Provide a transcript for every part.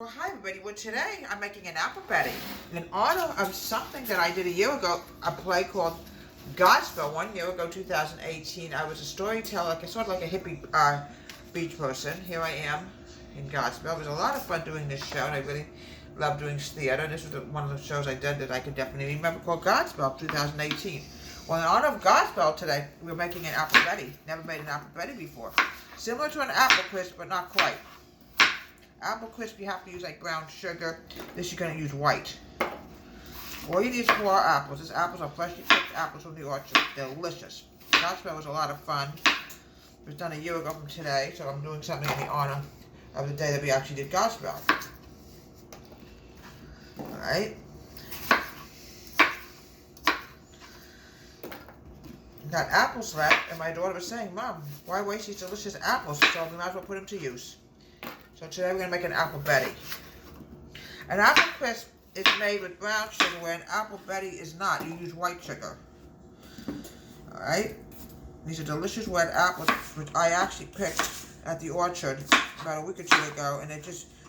Well, hi everybody. Well, today I'm making an apple betty in honor of something that I did a year ago, a play called Godspell. 1 year ago, 2018. I was a storyteller, like sort of like a hippie beach person. Here I am in Godspell. It was a lot of fun doing this show, and I really loved doing theater. This was one of the shows I did that I could definitely remember, called Godspell 2018. Well, in honor of Godspell today, we're making an apple betty. Never made an apple betty before. Similar to an apple crisp, but not quite. Apple crisp, you have to use like brown sugar. This you're going to use white. All you need is 4 apples. These apples are freshly picked apples from the orchard. They're delicious. Godspell was a lot of fun. It was done a year ago from today, so I'm doing something in the honor of the day that we actually did Godspell. Alright. Got apples left, and my daughter was saying, Mom, why waste these delicious apples? So we might as well put them to use. So today we're going to make an apple betty. An apple crisp is made with brown sugar, where an apple betty is not. You use white sugar. Alright? These are delicious red apples, which I actually picked at the orchard about a week or 2 ago, and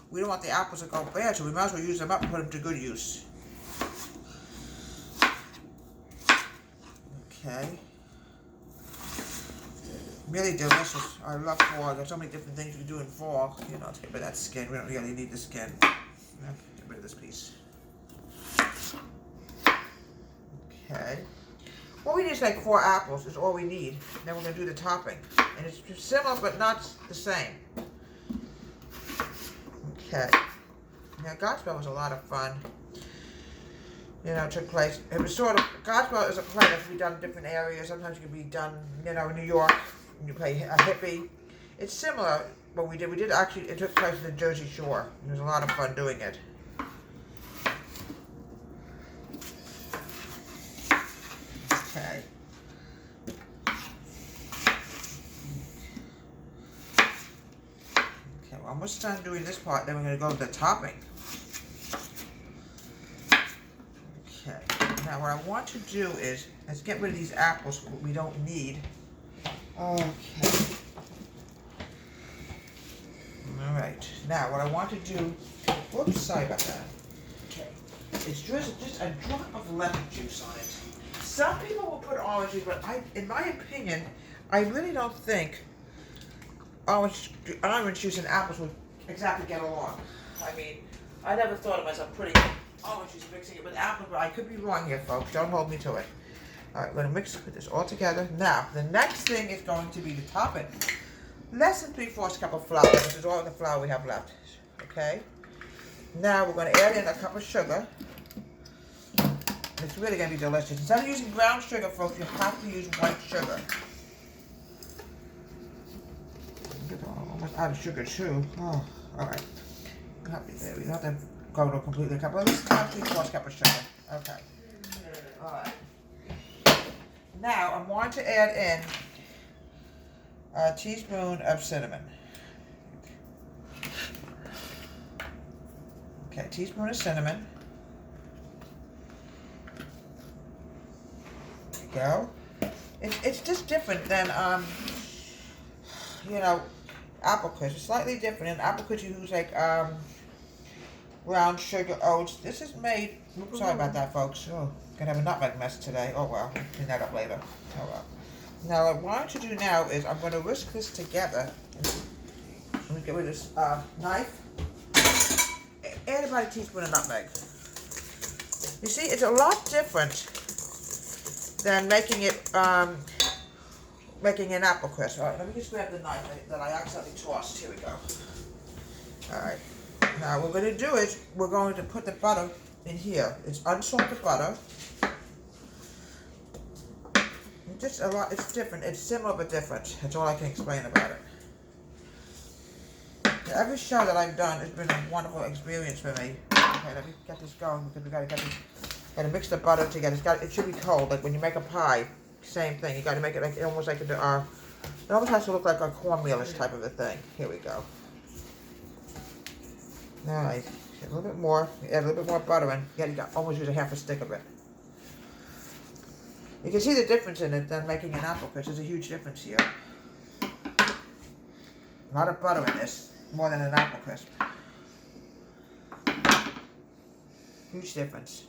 we don't want the apples to go bad, so we might as well use them up and put them to good use. Okay. Really delicious. I love fall. There's so many different things you can do in fall. You know, to get rid of that skin. We don't really need the skin. Get rid of this piece. Okay. What we need is like 4 apples is all we need. Then we're going to do the topping. And it's similar but not the same. Okay. Now, Godspell was a lot of fun. You know, it took place. It was sort of, Godspell is a play that can be done in different areas. Sometimes it can be done, you know, in New York. You play a hippie. It's similar, but we did actually, it took place in the Jersey Shore. It was a lot of fun doing it. Okay. Okay, well, almost done doing this part, then we're going to go to the topping. Okay, now what I want to do is, let's get rid of these apples we don't need. Okay. Alright, now what I want to do, whoops, sorry about that. Okay, it's just a drop of lemon juice on it. Some people will put orange juice, but in my opinion, I really don't think orange juice and apples would exactly get along. I mean, I never thought of myself putting orange juice, mixing it with apples, but I could be wrong here, folks. Don't hold me to it. Alright, we're going to put this all together. Now, the next thing is going to be the topping. Less than 3/4 cup of flour. This is all the flour we have left. Okay? Now, we're going to add in a cup of sugar. It's really going to be delicious. Instead of using brown sugar, folks, you have to use white sugar. Almost out of sugar, too. Oh, alright. We don't have to go to completely a cup. Well, let's have 3/4 cup of sugar. Okay. Alright. Now, I'm going to add in a teaspoon of cinnamon. Okay, a teaspoon of cinnamon. There you go. It's just different than, you know, apple crisp. It's slightly different. In apple crisp, you use like brown sugar oats. This is made, oops, sorry about that, folks. Oh, gonna have a nutmeg mess today. Oh well, I'll clean that up later. Oh well. Now, what I want to do now is I'm going to whisk this together. Let me get rid of this knife. Add about a teaspoon of nutmeg. You see, it's a lot different than making an apple crisp. All right, let me just grab the knife that I accidentally tossed. Here we go. All right. Now, what we're going to do is we're going to put the butter in here. It's unsalted butter. Just a lot, it's different. It's similar but different. That's all I can explain about it. Every show that I've done has been a wonderful experience for me. Okay, let me get this going because we gotta mix the butter together. It should be cold. Like when you make a pie, same thing. You gotta make it like almost like it almost has to look like a cornmealish type of a thing. Here we go. Alright, a little bit more. Add a little bit more butter in. You got almost use a half a stick of it. You can see the difference in it than making an apple crisp. There's a huge difference here. A lot of butter in this, more than an apple crisp. Huge difference.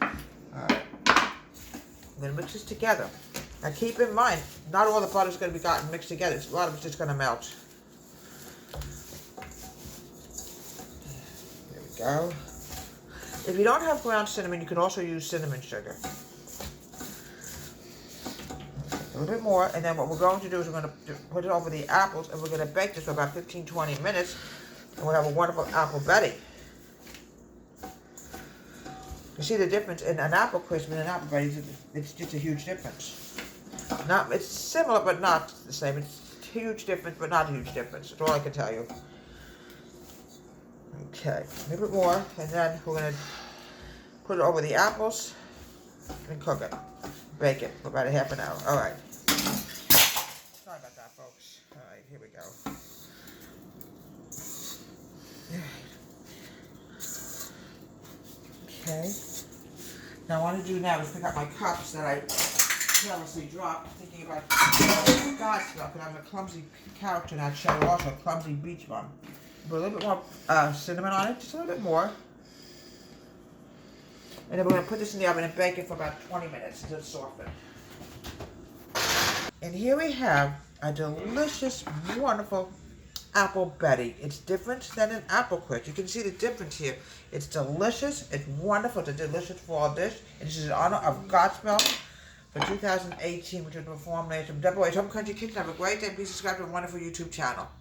Alright. I'm going to mix this together. Now keep in mind, not all the butter is going to be gotten mixed together. A lot of it's just going to melt. There we go. If you don't have ground cinnamon, you can also use cinnamon sugar. A little bit more, and then what we're going to do is we're going to put it over the apples, and we're going to bake this for about 15-20 minutes, and we'll have a wonderful apple Betty. You see the difference in an apple crisp and an apple Betty? It's just a huge difference. It's similar, but not the same. It's a huge difference, but not a huge difference. That's all I can tell you. Okay, a little bit more, and then we're going to put it over the apples and cook it. Bake it for about a half an hour. All right. Sorry about that, folks. All right, here we go. Okay. Now, what I want to do now is pick up my cups that I carelessly dropped, thinking about God's milk, and I'm a clumsy character in that show, also a clumsy beach bum. Put a little bit more cinnamon on it, just a little bit more. And then we're going to put this in the oven and bake it for about 20 minutes until it's softened. And here we have a delicious, wonderful apple Betty. It's different than an apple crisp. You can see the difference here. It's delicious. It's wonderful. It's a delicious fall dish. And this is in honor of God's Milk for 2018, which was performed later from WH Home Country Kitchen. Have a great day. Please subscribe to a wonderful YouTube channel.